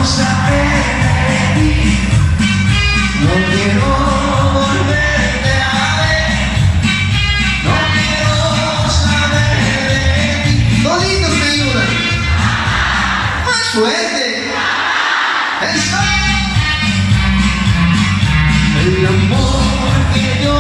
saber de ti, no quiero volverte a ver, no quiero saber de ti. Toditos me ayudan. Más fuerte. Eso. El amor que yo